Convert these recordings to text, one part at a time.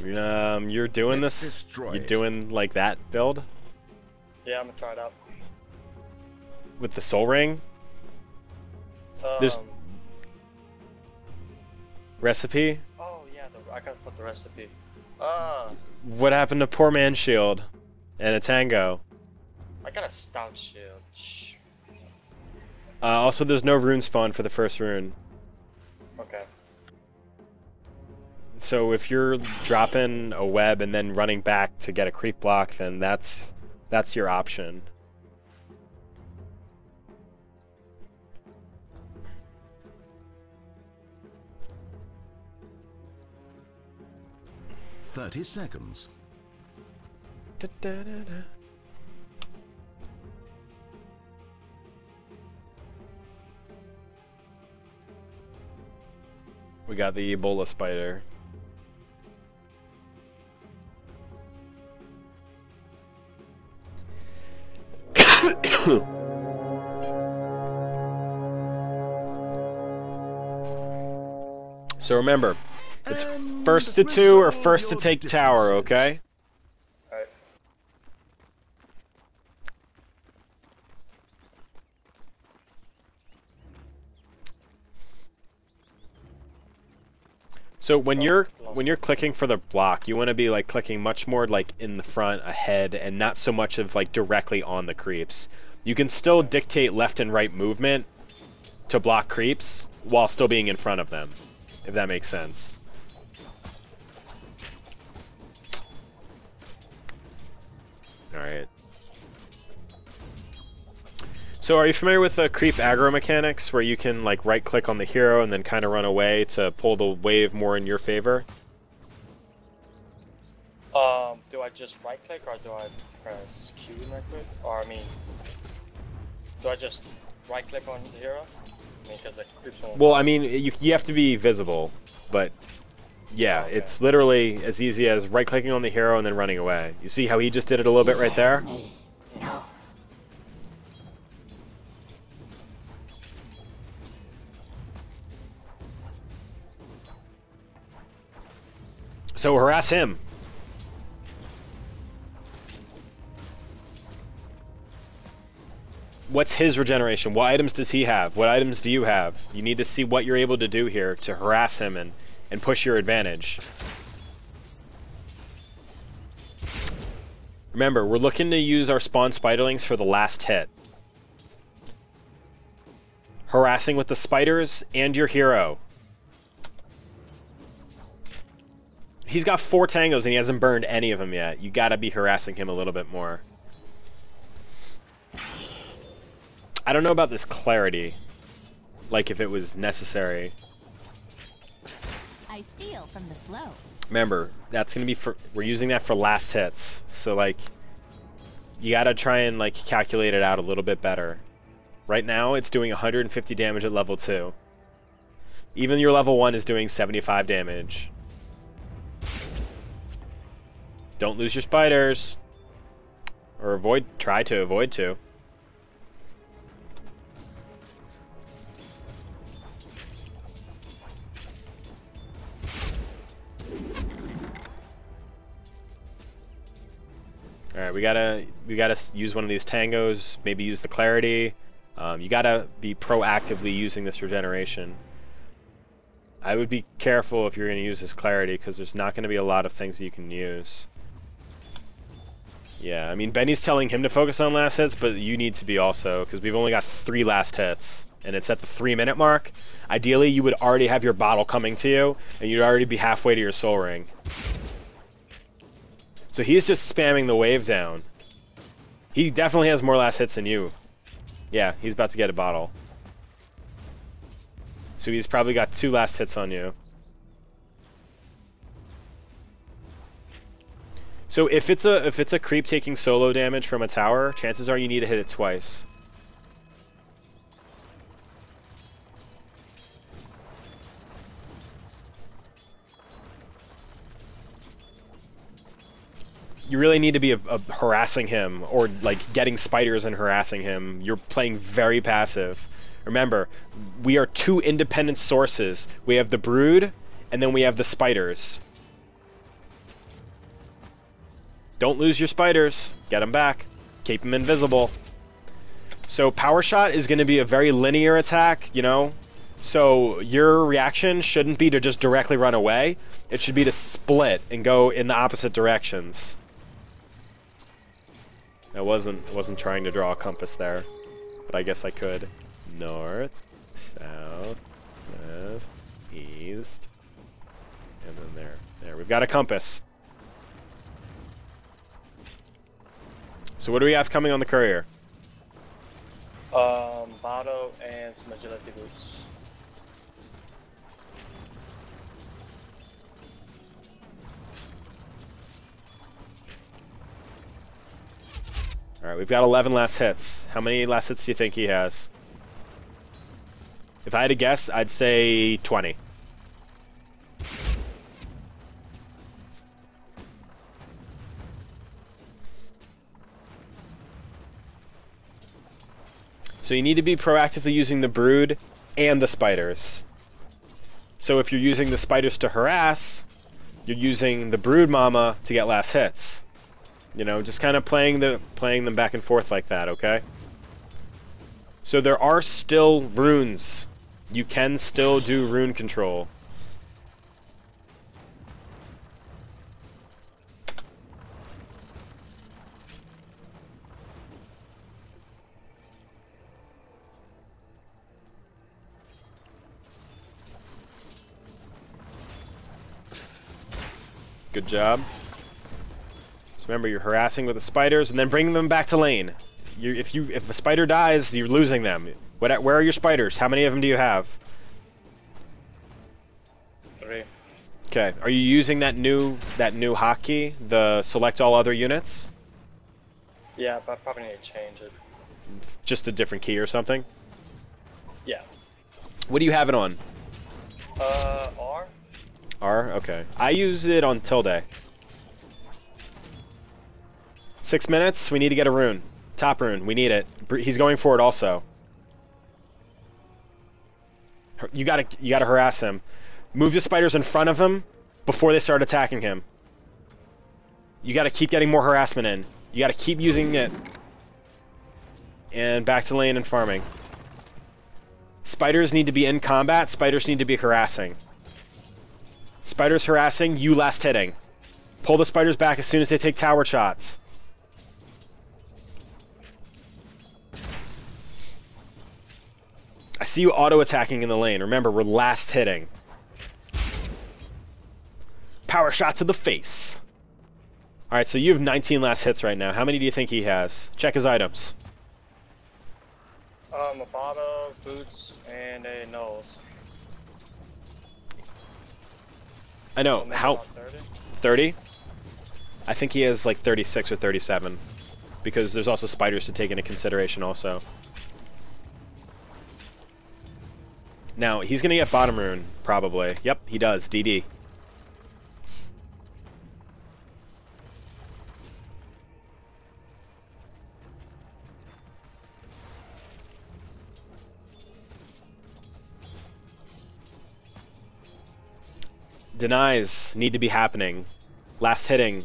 You're doing this. You're doing like that build Yeah, I'm gonna try it out. with the soul ring. There's recipe. Oh yeah, I gotta put the recipe. What happened to poor man's shield and a tango? I got a stout shield. Shh. Also, there's no rune spawn for the first rune. Okay. So if you're dropping a web and then running back to get a creep block, then that's your option. "30 seconds. Da, da, da, da. We got the Ebola spider. So remember, it's first to 2 or first to take tower, okay? Alright. So when you're clicking for the block, you want to be like clicking much more like in the front, ahead, and not so much of like directly on the creeps. You can still dictate left and right movement to block creeps while still being in front of them, if that makes sense. Alright. So are you familiar with the creep aggro mechanics where you can like right click on the hero and then kind of run away to pull the wave more in your favor? Do I just right click or do I press Q right quick? Or I mean, do I just right click on the hero? I mean, because the creeps won't. Well, I mean, you have to be visible, but yeah, okay. It's literally as easy as right clicking on the hero and then running away. You see how he just did it a little bit right there? No. So harass him. What's his regeneration? What items does he have? What items do you have? You need to see what you're able to do here to harass him and push your advantage. Remember, we're looking to use our spawn spiderlings for the last hit. Harassing with the spiders and your hero. He's got 4 tangos and he hasn't burned any of them yet. You gotta be harassing him a little bit more. I don't know about this clarity. Like if it was necessary. I steal from the slow. Remember, that's gonna be for, we're using that for last hits. So like, you gotta try and like calculate it out a little bit better. Right now it's doing 150 damage at level 2. Even your level 1 is doing 75 damage. Don't lose your spiders. Or try to avoid to. Alright, we gotta use one of these tangos, maybe use the clarity. You gotta be proactively using this regeneration. I would be careful if you're gonna use this clarity, because there's not gonna be a lot of things that you can use. Yeah, I mean, Benny's telling him to focus on last hits, but you need to be also, because we've only got 3 last hits, and it's at the 3-minute mark. Ideally, you would already have your bottle coming to you, and you'd already be halfway to your soul ring. So he's just spamming the wave down. He definitely has more last hits than you. Yeah, he's about to get a bottle. So he's probably got 2 last hits on you. So if it's a creep taking solo damage from a tower, chances are you need to hit it twice. You really need to be harassing him, or like getting spiders and harassing him. You're playing very passive. Remember, we are 2 independent sources. We have the brood, and then we have the spiders. Don't lose your spiders. Get them back. Keep them invisible. So power shot is going to be a very linear attack, you know? So your reaction shouldn't be to just directly run away. It should be to split and go in the opposite directions. I wasn't trying to draw a compass there, but I guess I could. North, south, west, east, and then there. There, we've got a compass. So what do we have coming on the courier? Botto and some agility boots. Alright, we've got 11 last hits. How many last hits do you think he has? If I had to guess, I'd say 20. So you need to be proactively using the brood and the spiders. So if you're using the spiders to harass, you're using the brood mama to get last hits. You know, just kind of playing them back and forth like that, okay? So there are still runes. You can still do rune control. Good job. So remember, you're harassing with the spiders and then bringing them back to lane. If a spider dies, you're losing them. Where are your spiders? How many of them do you have? 3. Okay. Are you using that new hotkey, the select all other units? Yeah, but I probably need to change it. Just a different key or something? Yeah. What do you have it on? R. R? Okay. I use it on tilde. 6 minutes, we need to get a rune. Top rune, we need it. He's going for it also. You gotta harass him. Move the spiders in front of him before they start attacking him. You gotta keep getting more harassment in. You gotta keep using it. And back to lane and farming. Spiders need to be in combat, spiders need to be harassing. Spiders harassing, you last hitting. Pull the spiders back as soon as they take tower shots. I see you auto-attacking in the lane. Remember, we're last hitting. Power shot to the face. Alright, so you have 19 last hits right now. How many do you think he has? Check his items. A bottle, boots, and a nose. I know. So How? 30? 30? I think he has like 36 or 37. Because there's also spiders to take into consideration also. Now, he's going to get bottom rune, probably. Yep, he does. DD. Denies need to be happening. Last hitting,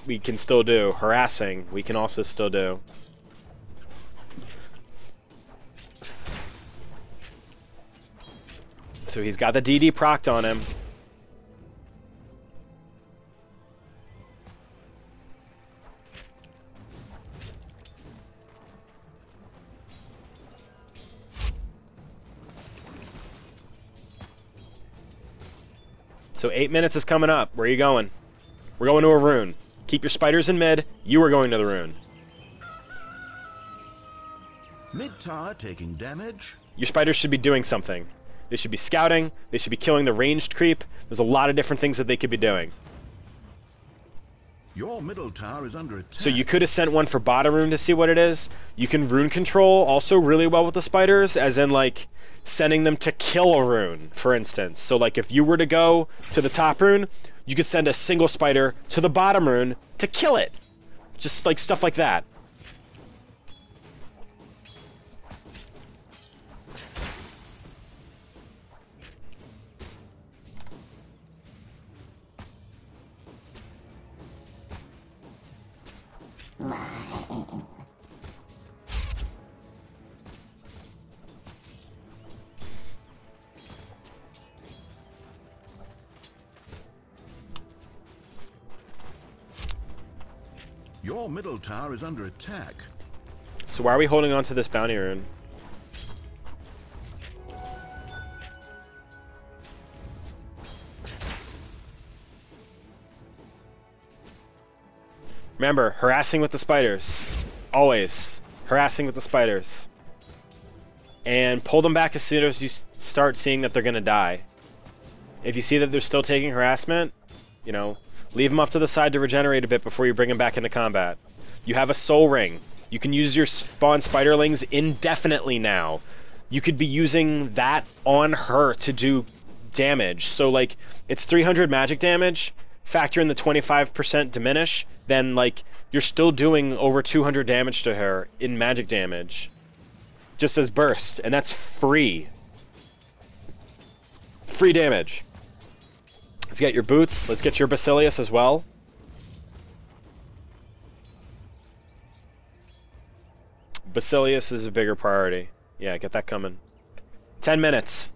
we can still do. Harassing, we can also still do. So he's got the DD procced on him. So 8 minutes is coming up. Where are you going? We're going to a rune. Keep your spiders in mid. You are going to the rune. Mid tower taking damage. Your spiders should be doing something. They should be scouting. They should be killing the ranged creep. There's a lot of different things that they could be doing. Your middle tower is under attack. So you could have sent one for bottom rune to see what it is. You can rune control also really well with the spiders, as in like sending them to kill a rune, for instance. So like if you were to go to the top rune, you could send a single spider to the bottom rune to kill it. Just like stuff like that. Your middle tower is under attack. So why are we holding on to this bounty rune? Remember, harassing with the spiders. Always. Harassing with the spiders. And pull them back as soon as you start seeing that they're going to die. If you see that they're still taking harassment, you know, leave them off to the side to regenerate a bit before you bring them back into combat. You have a soul ring. You can use your spawn spiderlings indefinitely now. You could be using that on her to do damage. So, like, it's 300 magic damage. Factor in the 25% diminish, then, like, you're still doing over 200 damage to her in magic damage. Just as burst, and that's free. Free damage. Let's get your boots. Let's get your Basilius as well. Basilius is a bigger priority. Yeah, get that coming. 10 minutes.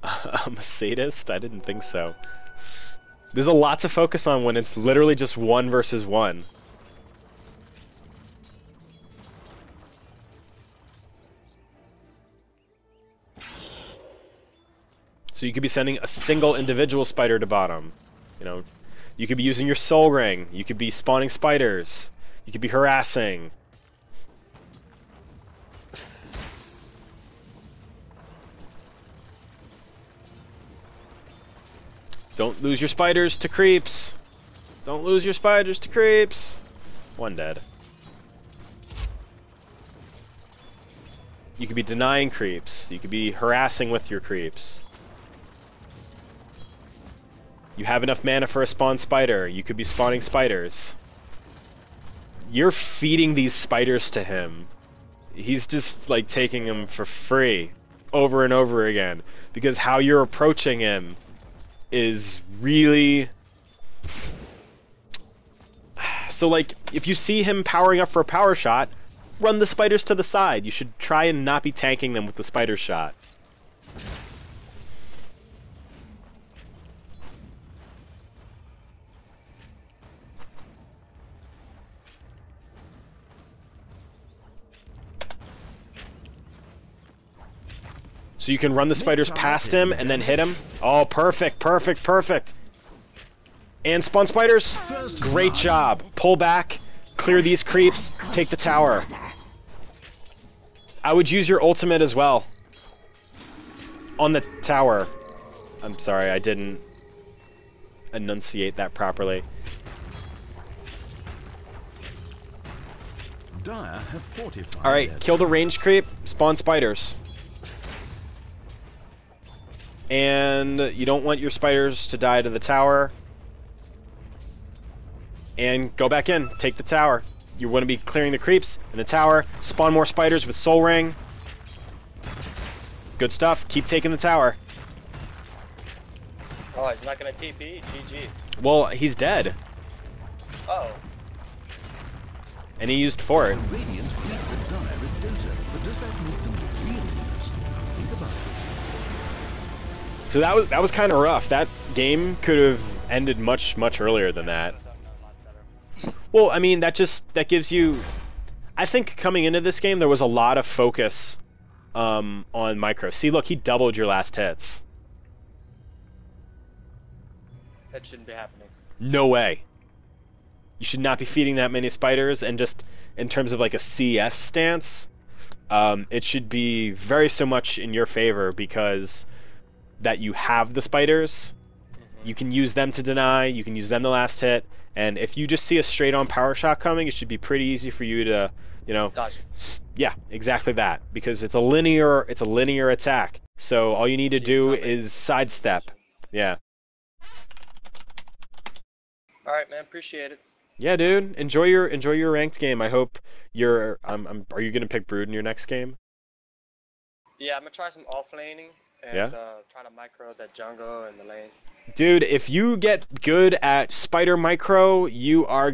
I'm a sadist? I didn't think so. There's a lot to focus on when it's literally just 1 versus 1. So you could be sending a single individual spider to bottom. You know, you could be using your soul ring. You could be spawning spiders. You could be harassing. Don't lose your spiders to creeps. Don't lose your spiders to creeps. 1 dead. You could be denying creeps. You could be harassing with your creeps. You have enough mana for a spawn spider. You could be spawning spiders. You're feeding these spiders to him. He's just, like, taking them for free over and over again. Because how you're approaching him is really... So, like, if you see him powering up for a power shot, run the spiders to the side. You should try and not be tanking them with the spider shot. So you can run the spiders past him and then hit him. Oh, perfect, perfect, perfect. And spawn spiders. Great job. Pull back, clear these creeps, take the tower. I would use your ultimate as well. On the tower. I'm sorry, I didn't enunciate that properly. Dire have fortified. Alright, kill the ranged creep, spawn spiders. And you don't want your spiders to die to the tower. And go back in, take the tower. You want to be clearing the creeps in the tower, spawn more spiders with Soul Ring. Good stuff, keep taking the tower. Oh, he's not gonna TP? GG. Well, he's dead. Oh. And he used fort. Radiant beat the Dire with Delta, but does that make them real winners? Think about it. So that was kind of rough. That game could have ended much earlier than that. Well, I mean, that gives you... I think coming into this game, there was a lot of focus on micro. See, look, he doubled your last hits. That shouldn't be happening. No way. You should not be feeding that many spiders, and just in terms of like a CS stance, it should be very so much in your favor because that you have the spiders. You can use them to deny, you can use them the last hit, and if you just see a straight on power shot coming, it should be pretty easy for you to, you know, Dodge. Yeah, exactly that, because it's a linear attack. So all you need to do is sidestep. Yeah. All right, man. Appreciate it. Yeah, dude. Enjoy your ranked game. I hope you're. Are you gonna pick Brood in your next game? Yeah, I'm gonna try some off laning and Yeah? try to micro the jungle and the lane. Dude, if you get good at spider micro, you are